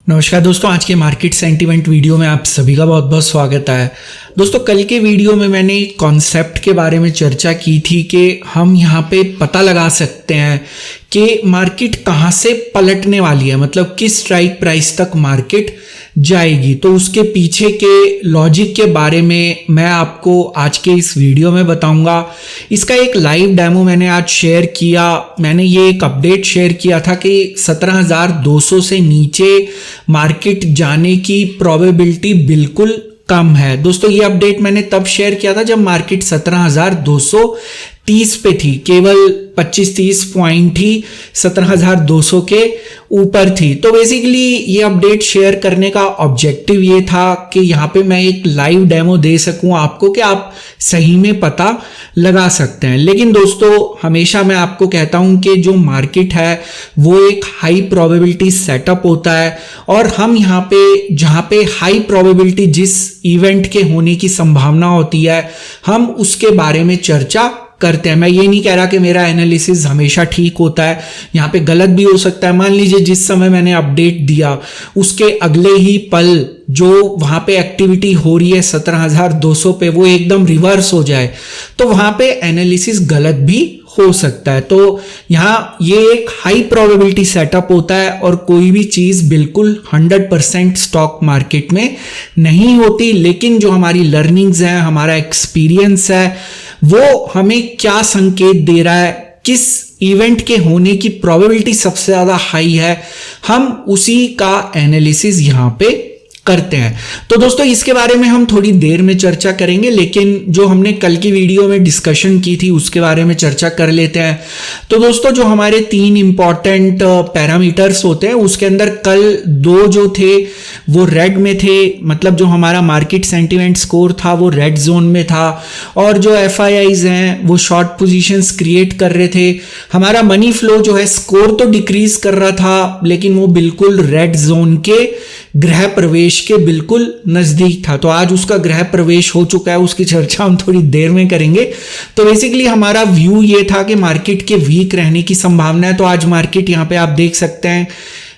नमस्कार दोस्तों, आज के मार्केट सेंटीमेंट वीडियो में आप सभी का बहुत बहुत स्वागत है। दोस्तों, कल के वीडियो में मैंने कॉन्सेप्ट के बारे में चर्चा की थी कि हम यहाँ पे पता लगा सकते हैं कि मार्केट कहाँ से पलटने वाली है, मतलब किस स्ट्राइक प्राइस तक मार्केट जाएगी। तो उसके पीछे के लॉजिक के बारे में मैं आपको आज के इस वीडियो में बताऊंगा। इसका एक लाइव डेमो मैंने आज शेयर किया। मैंने ये एक अपडेट शेयर किया था कि 17,200 से नीचे मार्केट जाने की प्रोबेबिलिटी बिल्कुल कम है। दोस्तों, ये अपडेट मैंने तब शेयर किया था जब मार्केट 17,230 पे थी, केवल 25-30 पॉइंट ही 17,200 के ऊपर थी। तो बेसिकली ये अपडेट शेयर करने का ऑब्जेक्टिव ये था कि यहाँ पे मैं एक लाइव डेमो दे सकूं आपको कि आप सही में पता लगा सकते हैं। लेकिन दोस्तों, हमेशा मैं आपको कहता हूं कि जो मार्केट है वो एक हाई प्रोबेबिलिटी सेटअप होता है, और हम यहाँ पे जहाँ पे हाई प्रोबेबिलिटी जिस इवेंट के होने की संभावना होती है, हम उसके बारे में चर्चा करते हैं। मैं ये नहीं कह रहा कि मेरा एनालिसिस हमेशा ठीक होता है, यहाँ पे गलत भी हो सकता है। मान लीजिए जिस समय मैंने अपडेट दिया उसके अगले ही पल जो वहां पे एक्टिविटी हो रही है 17,200 पे, वो एकदम रिवर्स हो जाए, तो वहां पे एनालिसिस गलत भी हो सकता है। तो यहाँ ये एक हाई प्रोबेबिलिटी सेटअप होता है, और कोई भी चीज बिल्कुल 100% स्टॉक मार्केट में नहीं होती। लेकिन जो हमारी लर्निंग्स हैं, हमारा एक्सपीरियंस है, वो हमें क्या संकेत दे रहा है, किस इवेंट के होने की प्रोबेबिलिटी सबसे ज्यादा हाई है, हम उसी का एनालिसिस यहां पे करते हैं। तो दोस्तों, इसके बारे में हम थोड़ी देर में चर्चा करेंगे, लेकिन जो हमने कल की वीडियो में डिस्कशन की थी उसके बारे में चर्चा कर लेते हैं। तो दोस्तों, जो हमारे 3 इंपॉर्टेंट पैरामीटर्स होते हैं, उसके अंदर कल 2 जो थे वो रेड में थे, मतलब जो हमारा मार्केट सेंटीमेंट स्कोर था वो रेड जोन में था, और जो FIIs हैं वो शॉर्ट पोजीशंस क्रिएट कर रहे थे। हमारा मनी फ्लो जो है, स्कोर तो डिक्रीज कर रहा था लेकिन वो बिल्कुल रेड जोन के गृह प्रवेश के बिल्कुल नजदीक था। तो आज उसका गृह प्रवेश हो चुका है, उसकी चर्चा हम थोड़ी देर में करेंगे। तो बेसिकली हमारा व्यू ये था कि मार्केट के वीक रहने की संभावना है। तो आज मार्केट यहाँ पे आप देख सकते हैं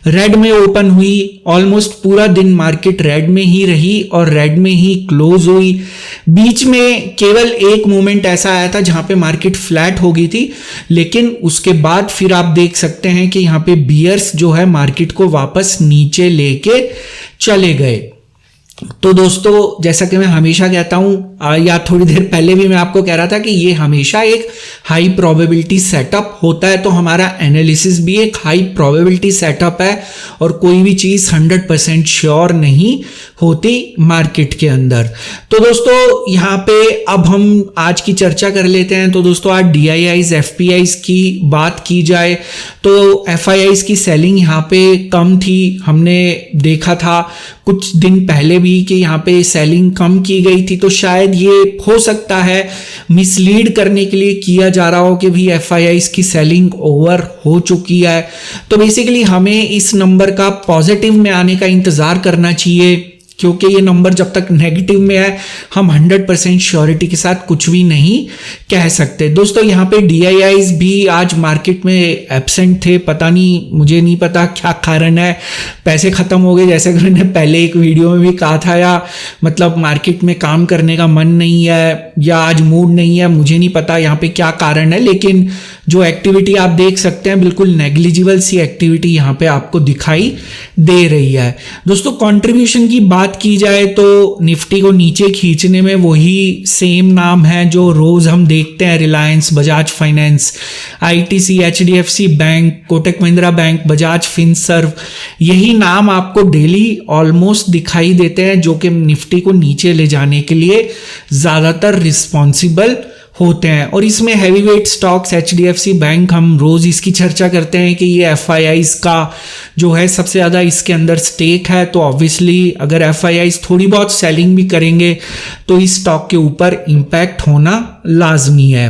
रेड में ओपन हुई, ऑलमोस्ट पूरा दिन मार्केट रेड में ही रही और रेड में ही क्लोज हुई। बीच में केवल एक मोमेंट ऐसा आया था जहां पे मार्केट फ्लैट हो गई थी, लेकिन उसके बाद फिर आप देख सकते हैं कि यहां पे बियर्स जो है मार्केट को वापस नीचे लेके चले गए। तो दोस्तों, जैसा कि मैं हमेशा कहता हूं, या थोड़ी देर पहले भी मैं आपको कह रहा था कि ये हमेशा एक हाई प्रोबेबिलिटी सेटअप होता है। तो हमारा एनालिसिस भी एक हाई प्रोबेबिलिटी सेटअप है, और कोई भी चीज 100% श्योर नहीं होती मार्केट के अंदर। तो दोस्तों, यहाँ पे अब हम आज की चर्चा कर लेते हैं। तो दोस्तों, आज DIIs FPIs की बात की जाए तो FIIs की सेलिंग यहाँ पे कम थी। हमने देखा था कुछ दिन पहले भी कि यहाँ पे सेलिंग कम की गई थी। तो शायद ये हो सकता है मिसलीड करने के लिए किया जा रहा हो कि भी FIIs की सेलिंग ओवर हो चुकी है। तो बेसिकली हमें इस नंबर का पॉजिटिव में आने का इंतजार करना चाहिए, क्योंकि ये नंबर जब तक नेगेटिव में है हम 100% श्योरिटी के साथ कुछ भी नहीं कह सकते। दोस्तों, यहाँ पे DIIs भी आज मार्केट में एब्सेंट थे। पता नहीं, मुझे नहीं पता क्या कारण है, पैसे खत्म हो गए जैसे कि मैंने पहले एक वीडियो में भी कहा था, या मतलब मार्केट में काम करने का मन नहीं है, या आज मूड नहीं है, मुझे नहीं पता यहाँ पे क्या कारण है। लेकिन जो एक्टिविटी आप देख सकते हैं, बिल्कुल नेग्लिजिबल सी एक्टिविटी यहाँ पे आपको दिखाई दे रही है। दोस्तों, कंट्रीब्यूशन की बात की जाए तो निफ्टी को नीचे खींचने में वही सेम नाम है जो रोज हम देखते हैं, Reliance, Bajaj finance, ITC, HDFC bank, Kotak Mahindra bank, Bajaj Finserv, यही नाम आपको डेली ऑलमोस्ट दिखाई देते हैं जो कि निफ्टी को नीचे ले जाने के लिए ज्यादातर रिस्पॉन्सिबल होते हैं। और इसमें हैवीवेट स्टॉक्स, HDFC बैंक, हम रोज इसकी चर्चा करते हैं कि ये FIIs का जो है सबसे ज्यादा इसके अंदर स्टेक है। तो ऑब्वियसली अगर FIIs थोड़ी बहुत सेलिंग भी करेंगे तो इस स्टॉक के ऊपर इंपैक्ट होना लाजमी है।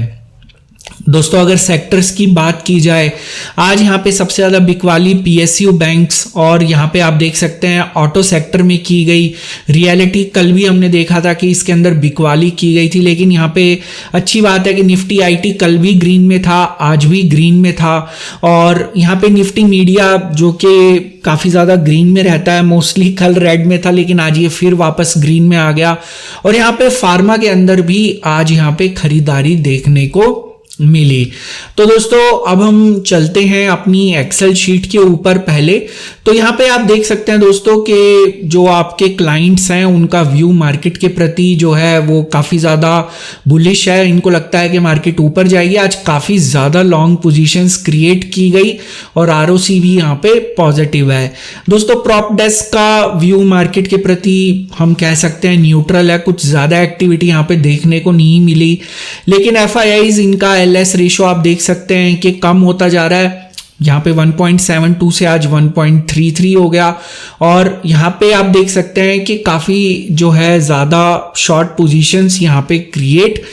दोस्तों अगर सेक्टर्स की बात की जाए, आज यहाँ पे सबसे ज़्यादा बिकवाली पीएसयू बैंक्स और यहाँ पे आप देख सकते हैं ऑटो सेक्टर में की गई। रियलिटी कल भी हमने देखा था कि इसके अंदर बिकवाली की गई थी, लेकिन यहाँ पे अच्छी बात है कि निफ्टी आईटी कल भी ग्रीन में था, आज भी ग्रीन में था। और यहाँ पे निफ्टी मीडिया जो कि काफ़ी ज़्यादा ग्रीन में रहता है, मोस्टली कल रेड में था, लेकिन आज ये फिर वापस ग्रीन में आ गया। और यहाँ पे फार्मा के अंदर भी आज यहाँ पे खरीदारी देखने को मिली। तो दोस्तों अब हम चलते हैं अपनी एक्सेल शीट के ऊपर। पहले तो यहाँ पे आप देख सकते हैं दोस्तों कि जो आपके क्लाइंट्स हैं उनका व्यू मार्केट के प्रति जो है वो काफ़ी ज़्यादा बुलिश है। इनको लगता है कि मार्केट ऊपर जाएगी। आज काफ़ी ज़्यादा लॉन्ग पोजीशंस क्रिएट की गई और आरओसी भी यहाँ पे पॉजिटिव है। दोस्तों प्रॉप डेस्क का व्यू मार्केट के प्रति हम कह सकते हैं न्यूट्रल है, कुछ ज़्यादा एक्टिविटी यहाँ पे देखने को नहीं मिली। लेकिन एफआईआईज इनका एलएस रेशो आप देख सकते हैं कि कम होता जा रहा है। यहाँ पे 1.72 से आज 1.33 हो गया। और यहाँ पे आप देख सकते हैं कि काफ़ी जो है ज़्यादा शॉर्ट पोजीशंस यहाँ पे क्रिएट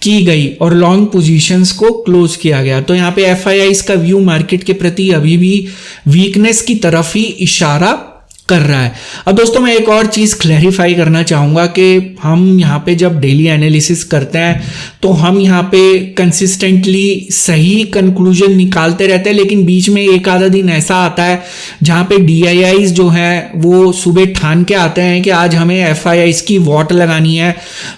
की गई और लॉन्ग पोजीशंस को क्लोज किया गया। तो यहाँ पे एफआईआईज का व्यू मार्केट के प्रति अभी भी वीकनेस की तरफ ही इशारा कर रहा है। अब दोस्तों मैं एक और चीज़ क्लैरिफाई करना चाहूँगा कि हम यहाँ पे जब डेली एनालिसिस करते हैं तो हम यहाँ पे कंसिस्टेंटली सही कंक्लूजन निकालते रहते हैं, लेकिन बीच में एक आधा दिन ऐसा आता है जहाँ पे डीआईआईज जो है वो सुबह ठान के आते हैं कि आज हमें एफआईआईज की वॉट लगानी है।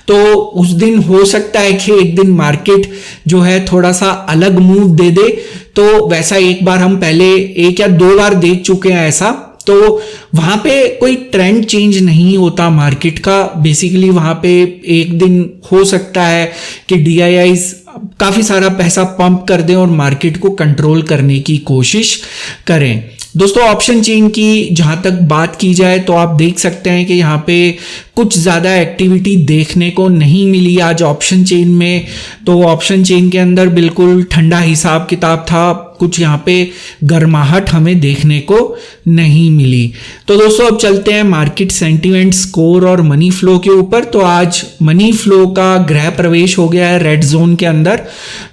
तो उस दिन हो सकता है कि एक दिन मार्केट जो है थोड़ा सा अलग मूव दे दे। तो वैसा एक बार हम पहले 1 या 2 बार देख चुके हैं ऐसा। तो वहां पे कोई ट्रेंड चेंज नहीं होता मार्केट का। बेसिकली वहां पे एक दिन हो सकता है कि डीआईआईज काफी सारा पैसा पंप कर दें और मार्केट को कंट्रोल करने की कोशिश करें। दोस्तों ऑप्शन चेन की जहां तक बात की जाए तो आप देख सकते हैं कि यहाँ पे कुछ ज़्यादा एक्टिविटी देखने को नहीं मिली आज ऑप्शन चेन में। तो ऑप्शन चेन के अंदर बिल्कुल ठंडा हिसाब किताब था, कुछ यहाँ पे गर्माहट हमें देखने को नहीं मिली। तो दोस्तों अब चलते हैं मार्केट सेंटीमेंट स्कोर और मनी फ्लो के ऊपर। तो आज मनी फ्लो का गृह प्रवेश हो गया है रेड जोन के अंदर।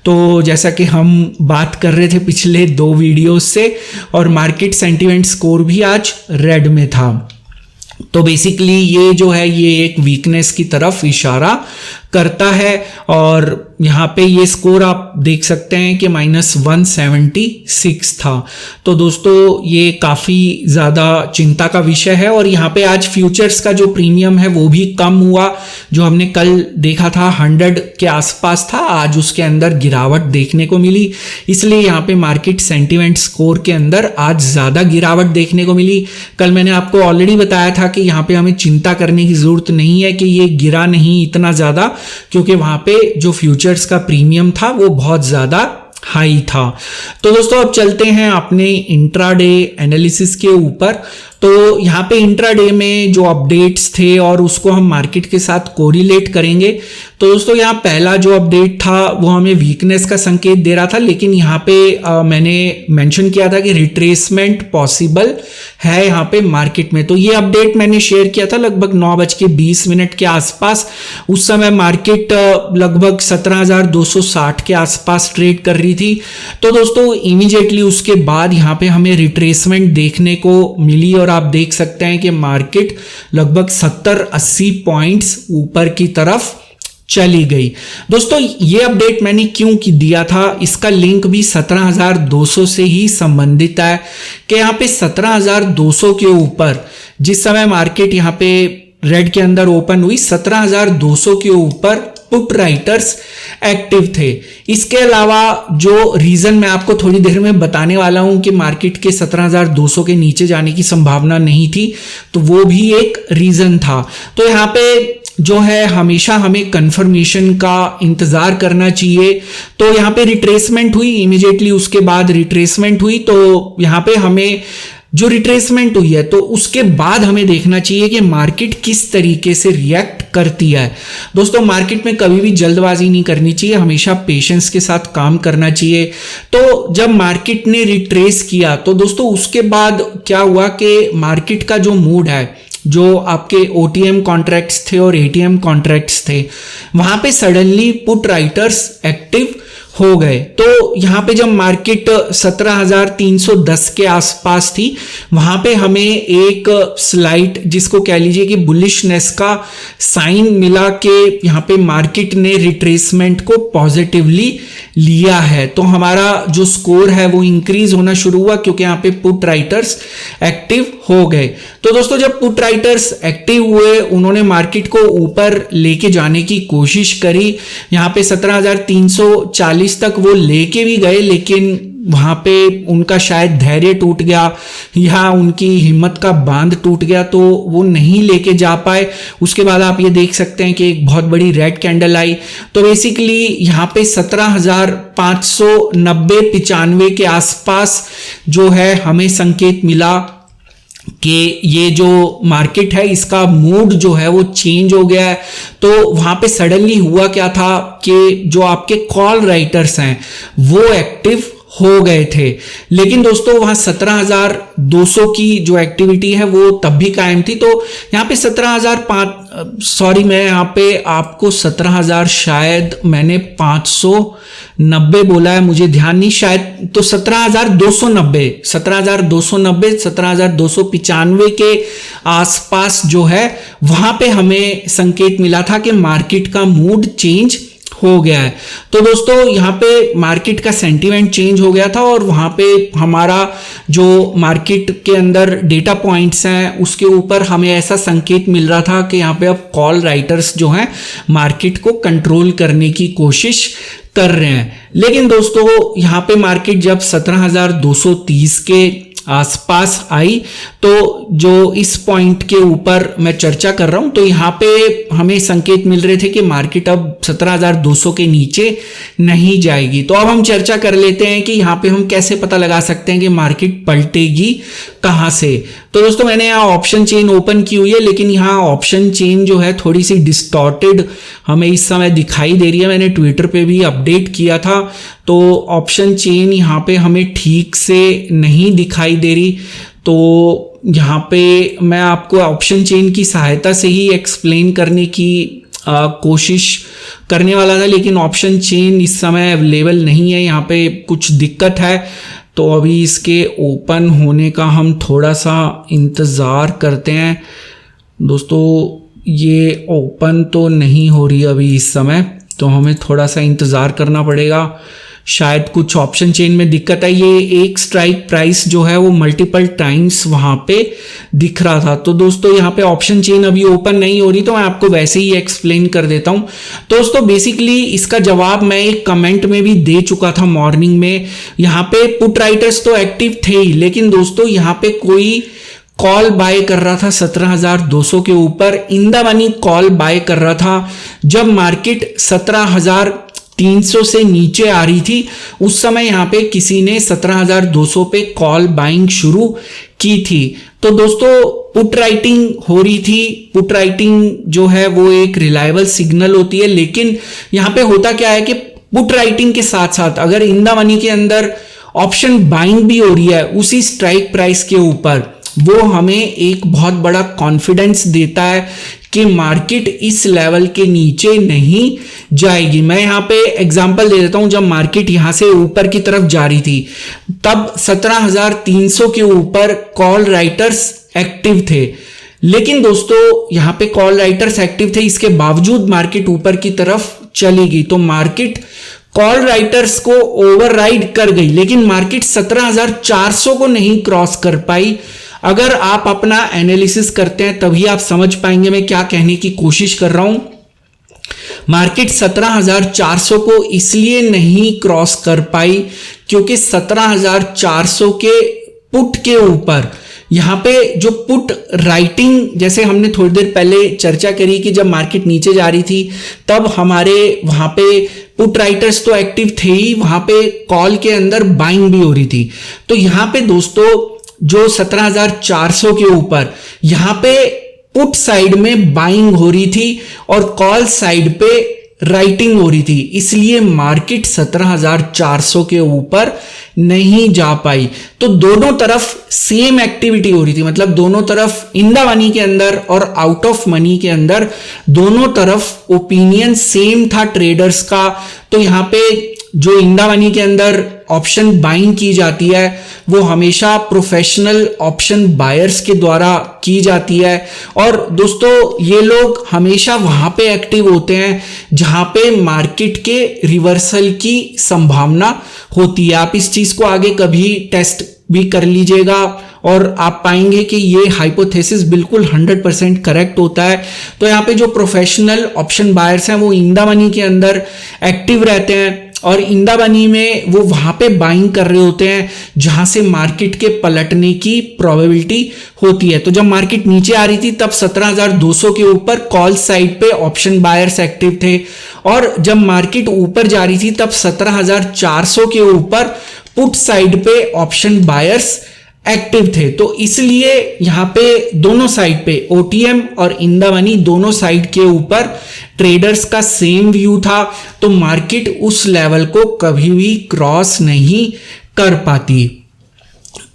तो जैसा कि हम बात कर रहे थे पिछले 2 वीडियोस से, और मार्केट सेंटीमेंट स्कोर भी आज रेड में था। तो बेसिकली ये जो है ये एक वीकनेस की तरफ इशारा करता है। और यहाँ पे ये स्कोर आप देख सकते हैं कि -176 था। तो दोस्तों ये काफ़ी ज़्यादा चिंता का विषय है। और यहाँ पे आज फ्यूचर्स का जो प्रीमियम है वो भी कम हुआ। जो हमने कल देखा था 100 के आसपास था, आज उसके अंदर गिरावट देखने को मिली। इसलिए यहाँ पे मार्केट सेंटीमेंट स्कोर के अंदर आज ज़्यादा गिरावट देखने को मिली। कल मैंने आपको ऑलरेडी बताया था कि यहाँ पे हमें चिंता करने की ज़रूरत नहीं है कि ये गिरा नहीं इतना ज़्यादा, क्योंकि वहाँ पे जो फ्यूचर्स का प्रीमियम था वो बहुत ज़्यादा हाई था। तो दोस्तों अब चलते हैं अपने इंट्राडे एनालिसिस के ऊपर। तो यहाँ पे इंट्राडे में जो अपडेट्स थे और उसको हम मार्केट के साथ कोरिलेट करेंगे। तो दोस्तों यहाँ पहला जो अपडेट था वो हमें वीकनेस का संकेत दे रहा था, लेकिन यहाँ पे मैंने मेंशन किया था कि रिट्रेसमेंट पॉसिबल है यहाँ पे मार्केट में। तो ये अपडेट मैंने शेयर किया था लगभग 9:20 के आसपास। उस समय मार्केट लगभग 17,260 के आसपास ट्रेड कर रही थी। तो दोस्तों इमीडिएटली उसके बाद यहाँ पे हमें रिट्रेसमेंट देखने को मिली और आप देख सकते हैं कि मार्केट लगभग 70-80 पॉइंट्स ऊपर की तरफ चली गई। दोस्तों ये अपडेट मैंने क्यों दिया था, इसका लिंक भी 17,200 से ही संबंधित है कि यहाँ पे 17,200 के ऊपर जिस समय मार्केट यहाँ पे रेड के अंदर ओपन हुई, 17,200 के ऊपर पुट राइटर्स एक्टिव थे। इसके अलावा जो रीजन मैं आपको थोड़ी देर में बताने वाला हूं कि मार्केट के 17,200 के नीचे जाने की संभावना नहीं थी, तो वो भी एक रीजन था। तो यहाँ पे जो है हमेशा हमें कंफर्मेशन का इंतजार करना चाहिए। तो यहाँ पे रिट्रेसमेंट हुई, इमीडिएटली उसके बाद रिट्रेसमेंट हुई। तो यहाँ पे हमें जो रिट्रेसमेंट हुई है तो उसके बाद हमें देखना चाहिए कि मार्केट किस तरीके से रिएक्ट करती है। दोस्तों मार्केट में कभी भी जल्दबाजी नहीं करनी चाहिए, हमेशा पेशेंस के साथ काम करना चाहिए। तो जब मार्केट ने रिट्रेस किया तो दोस्तों उसके बाद क्या हुआ कि मार्केट का जो मूड है, जो आपके ओटीएम कॉन्ट्रैक्ट्स थे और एटीएम कॉन्ट्रैक्ट्स थे, वहां पे सडनली पुट राइटर्स एक्टिव हो गए। तो यहाँ पे जब मार्केट 17,310 के आसपास थी, वहां पे हमें एक स्लाइड, जिसको कह लीजिए कि बुलिशनेस का साइन मिला कि यहाँ पे मार्केट ने रिट्रेसमेंट को पॉजिटिवली लिया है। तो हमारा जो स्कोर है वो इंक्रीज होना शुरू हुआ, क्योंकि यहाँ पे पुट राइटर्स एक्टिव हो गए। तो दोस्तों जब पुट राइटर्स एक्टिव हुए, उन्होंने मार्केट को ऊपर लेके जाने की कोशिश करी। यहाँ पे 17,340 तक वो लेके भी गए, लेकिन वहां पे उनका शायद धैर्य टूट गया या उनकी हिम्मत का बांध टूट गया, तो वो नहीं लेके जा पाए। उसके बाद आप ये देख सकते हैं कि एक बहुत बड़ी रेड कैंडल आई। तो बेसिकली यहाँ पे 17,590-95 के आसपास जो है हमें संकेत मिला कि ये जो मार्केट है इसका मूड जो है वो चेंज हो गया है। तो वहां पे सडनली हुआ क्या था कि जो आपके कॉल राइटर्स हैं वो एक्टिव हो गए थे। लेकिन दोस्तों वहां 17,200 की जो एक्टिविटी है वो तब भी कायम थी। तो यहाँ पे 17,005 मैं यहाँ पे आपको 17,000 शायद मैंने 590 बोला है, मुझे ध्यान नहीं, शायद तो 17,290 17,295 के आसपास जो है वहां पे हमें संकेत मिला था कि मार्केट का मूड चेंज हो गया है। तो दोस्तों यहाँ पे मार्केट का सेंटीमेंट चेंज हो गया था और वहां पे हमारा जो मार्केट के अंदर डेटा पॉइंट्स हैं उसके ऊपर हमें ऐसा संकेत मिल रहा था कि यहाँ पे अब कॉल राइटर्स जो हैं मार्केट को कंट्रोल करने की कोशिश कर रहे हैं। लेकिन दोस्तों यहाँ पे मार्केट जब 17,230 के आसपास आई, तो जो इस पॉइंट के ऊपर मैं चर्चा कर रहा हूं, तो यहाँ पे हमें संकेत मिल रहे थे कि मार्केट अब 17,200 के नीचे नहीं जाएगी। तो अब हम चर्चा कर लेते हैं कि यहाँ पे हम कैसे पता लगा सकते हैं कि मार्केट पलटेगी कहां से। तो दोस्तों मैंने यहाँ ऑप्शन चेन ओपन की हुई है, लेकिन यहाँ ऑप्शन चेन जो है थोड़ी सी डिस्टॉर्टेड हमें इस समय दिखाई दे रही है। मैंने ट्विटर पे भी अपडेट किया था, तो ऑप्शन चेन यहाँ पे हमें ठीक से नहीं दिखाई दे रही। तो यहाँ पे मैं आपको ऑप्शन चेन की सहायता से ही एक्सप्लेन करने की कोशिश करने वाला था, लेकिन ऑप्शन चेन इस समय अवेलेबल नहीं है, यहाँ पे कुछ दिक्कत है। तो अभी इसके ओपन होने का हम थोड़ा सा इंतज़ार करते हैं। दोस्तों ये ओपन तो नहीं हो रही अभी इस समय, तो हमें थोड़ा सा इंतज़ार करना पड़ेगा। शायद कुछ ऑप्शन चेन में दिक्कत है। ये एक स्ट्राइक प्राइस जो है वो मल्टीपल टाइम्स वहां पे दिख रहा था। तो दोस्तों यहाँ पे ऑप्शन चेन अभी ओपन नहीं हो रही, तो मैं आपको वैसे ही एक्सप्लेन कर देता हूं। दोस्तों बेसिकली इसका जवाब मैं एक कमेंट में भी दे चुका था मॉर्निंग में। यहाँ पे पुट राइटर्स तो एक्टिव थे ही, लेकिन दोस्तों यहाँ पे कोई कॉल बाय कर रहा था 17,200 के ऊपर, in the money call buy कर रहा था। जब मार्केट 17,300 से नीचे आ रही थी, उस समय यहां पे किसी ने 17,200 पे कॉल बाइंग शुरू की थी। तो दोस्तों पुट राइटिंग हो रही थी। पुट राइटिंग जो है वो एक रिलायबल सिग्नल होती है, लेकिन यहां पे होता क्या है कि पुट राइटिंग के साथ साथ अगर इन द मनी के अंदर ऑप्शन बाइंग भी हो रही है उसी स्ट्राइक प्राइस के ऊपर, वो हमें एक बहुत बड़ा कॉन्फिडेंस देता है कि मार्केट इस लेवल के नीचे नहीं जाएगी। मैं यहां पे एग्जांपल दे देता हूं। जब मार्केट यहां से ऊपर की तरफ जा रही थी, तब 17,300 के ऊपर कॉल राइटर्स एक्टिव थे। लेकिन दोस्तों यहां पे कॉल राइटर्स एक्टिव थे, इसके बावजूद मार्केट ऊपर की तरफ चली गई। तो मार्केट कॉल राइटर्स को ओवरराइड कर गई, लेकिन मार्केट 17,400 को नहीं क्रॉस कर पाई। अगर आप अपना एनालिसिस करते हैं तभी आप समझ पाएंगे मैं क्या कहने की कोशिश कर रहा हूं। मार्केट 17,400 को इसलिए नहीं क्रॉस कर पाई क्योंकि 17,400 के पुट के ऊपर यहां पे जो पुट राइटिंग, जैसे हमने थोड़ी देर पहले चर्चा करी कि जब मार्केट नीचे जा रही थी तब हमारे वहां पे पुट राइटर्स तो एक्टिव थे ही, वहां पे कॉल के अंदर बाइंग भी हो रही थी। तो यहां पे दोस्तों जो 17,400 के ऊपर यहां पे पुट साइड में बाइंग हो रही थी और कॉल साइड पे राइटिंग हो रही थी, इसलिए मार्केट 17,400 के ऊपर नहीं जा पाई। तो दोनों तरफ सेम एक्टिविटी हो रही थी, मतलब दोनों तरफ इन द मनी के अंदर और आउट ऑफ मनी के अंदर दोनों तरफ ओपिनियन सेम था ट्रेडर्स का। तो यहां पे जो इंदा मनी के अंदर ऑप्शन बाइंग की जाती है वो हमेशा प्रोफेशनल ऑप्शन बायर्स के द्वारा की जाती है। और दोस्तों ये लोग हमेशा वहां पे एक्टिव होते हैं जहां पे मार्केट के रिवर्सल की संभावना होती है। आप इस चीज को आगे कभी टेस्ट भी कर लीजिएगा और आप पाएंगे कि ये हाइपोथेसिस बिल्कुल 100% करेक्ट होता है। तो यहाँ पे जो प्रोफेशनल ऑप्शन बायर्स हैं वो इंदा मनी के अंदर एक्टिव रहते हैं और इंदा मनी में वो वहां पे बाइंग कर रहे होते हैं जहां से मार्केट के पलटने की प्रोबेबिलिटी होती है। तो जब मार्केट नीचे आ रही थी तब 17,200 के ऊपर कॉल साइड पे ऑप्शन बायर्स एक्टिव थे और जब मार्केट ऊपर जा रही थी तब 17,400 के ऊपर पुट साइड पे ऑप्शन बायर्स एक्टिव थे। तो इसलिए यहां पे दोनों साइड पे ओटीएम और इंदा मनी दोनों साइड के ऊपर ट्रेडर्स का सेम व्यू था। तो मार्केट उस लेवल को कभी भी क्रॉस नहीं कर पाती।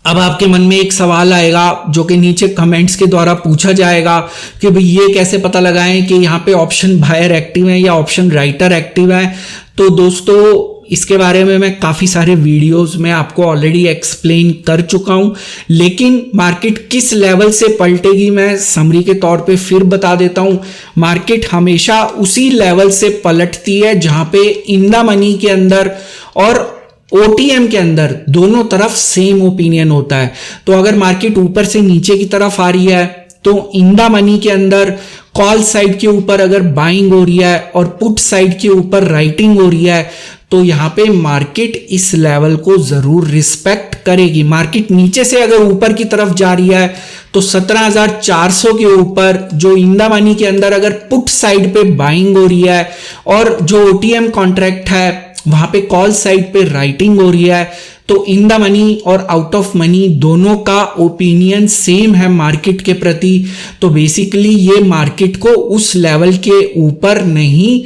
अब आपके मन में एक सवाल आएगा जो कि नीचे कमेंट्स के द्वारा पूछा जाएगा कि भाई ये कैसे पता लगाएं कि यहाँ पे ऑप्शन बायर एक्टिव है या ऑप्शन राइटर एक्टिव है। तो दोस्तों इसके बारे में मैं काफ़ी सारे वीडियोस में आपको ऑलरेडी एक्सप्लेन कर चुका हूं, लेकिन मार्केट किस लेवल से पलटेगी मैं समरी के तौर पे फिर बता देता हूं। मार्केट हमेशा उसी लेवल से पलटती है जहां पे इंदा मनी के अंदर और ओटीएम के अंदर दोनों तरफ सेम ओपिनियन होता है। तो अगर मार्केट ऊपर से नीचे की तरफ आ रही है तो इंदा मनी के अंदर कॉल साइड के ऊपर अगर बाइंग हो रही है और पुट साइड के ऊपर राइटिंग हो रही है तो यहां पे मार्केट इस लेवल को जरूर रिस्पेक्ट करेगी। मार्केट नीचे से अगर ऊपर की तरफ जा रही है तो 17,400 के ऊपर जो इंदा मनी के अंदर अगर पुट साइड पे बाइंग हो रही है और जो ओटीएम कॉन्ट्रैक्ट है वहां पे कॉल साइड पे राइटिंग हो रही है तो इंदा मनी और आउट ऑफ मनी दोनों का ओपिनियन सेम है मार्केट के प्रति। तो बेसिकली ये मार्केट को उस लेवल के ऊपर नहीं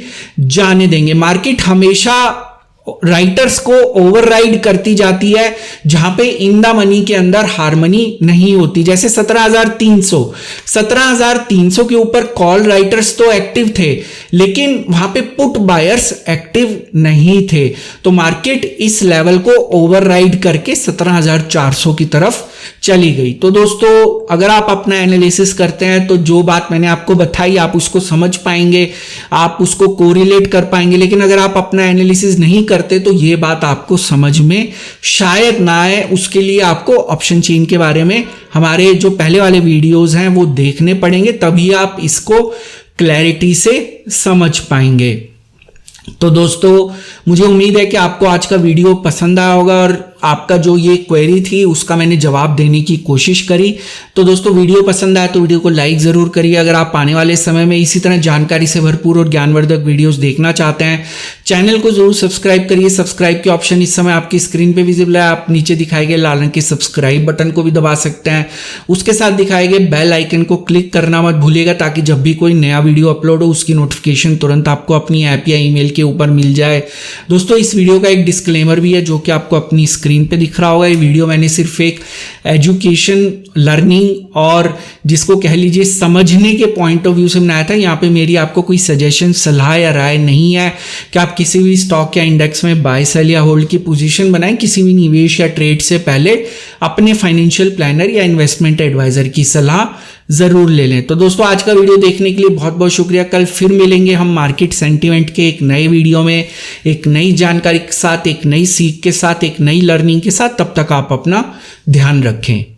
जाने देंगे। मार्केट हमेशा राइटर्स को ओवरराइड करती जाती है जहां पे इंदा मनी के अंदर हार्मनी नहीं होती। जैसे 17,300 के ऊपर कॉल राइटर्स तो एक्टिव थे लेकिन वहां पे पुट बायर्स एक्टिव नहीं थे। तो मार्केट इस लेवल को ओवरराइड करके 17,400 की तरफ चली गई। तो दोस्तों अगर आप अपना एनालिसिस करते हैं तो जो बात मैंने आपको बताई आप उसको समझ पाएंगे, आप उसको कोरिलेट कर पाएंगे। लेकिन अगर आप अपना एनालिसिस नहीं करते तो ये बात आपको समझ में शायद ना आए। उसके लिए आपको ऑप्शन चेन के बारे में हमारे जो पहले वाले वीडियोस हैं वो देखने पड़ेंगे, तभी आप इसको क्लैरिटी से समझ पाएंगे। तो दोस्तों मुझे उम्मीद है कि आपको आज का वीडियो पसंद आया होगा और आपका जो ये क्वेरी थी उसका मैंने जवाब देने की कोशिश करी। तो दोस्तों वीडियो पसंद आया तो वीडियो को लाइक ज़रूर करिए। अगर आप आने वाले समय में इसी तरह जानकारी से भरपूर और ज्ञानवर्धक वीडियोस देखना चाहते हैं चैनल को जरूर सब्सक्राइब करिए। सब्सक्राइब के ऑप्शन इस समय आपकी स्क्रीन पे विजिबल है, आप नीचे दिखाए गए लाल रंग के सब्सक्राइब बटन को भी दबा सकते हैं। उसके साथ दिखाए गए बेल आइकन को क्लिक करना मत भूलिएगा ताकि जब भी कोई नया वीडियो अपलोड हो उसकी नोटिफिकेशन तुरंत आपको अपनी ऐप या ईमेल के ऊपर मिल जाए। दोस्तों इस वीडियो का एक डिस्क्लेमर भी है जो कि आपको अपनी स्क्रीन पे दिख रहा होगा। ये वीडियो मैंने सिर्फ एक एजुकेशन, लर्निंग और जिसको कह लीजिए समझने के पॉइंट ऑफ व्यू से बनाया था। यहाँ पे मेरी आपको कोई सजेशन, सलाह या राय नहीं है कि आप किसी भी स्टॉक या इंडेक्स में बाय, सेल या होल्ड की पोजीशन बनाएं। किसी भी निवेश या ट्रेड से पहले अपने फाइनेंशियल प्लानर या इन्वेस्टमेंट एडवाइजर की सलाह जरूर ले लें। तो दोस्तों आज का वीडियो देखने के लिए बहुत बहुत शुक्रिया। कल फिर मिलेंगे हम मार्केट सेंटीमेंट के एक नए वीडियो में, एक नई जानकारी के साथ, एक नई सीख के साथ, एक नई लर्निंग के साथ। तब तक आप अपना ध्यान रखें।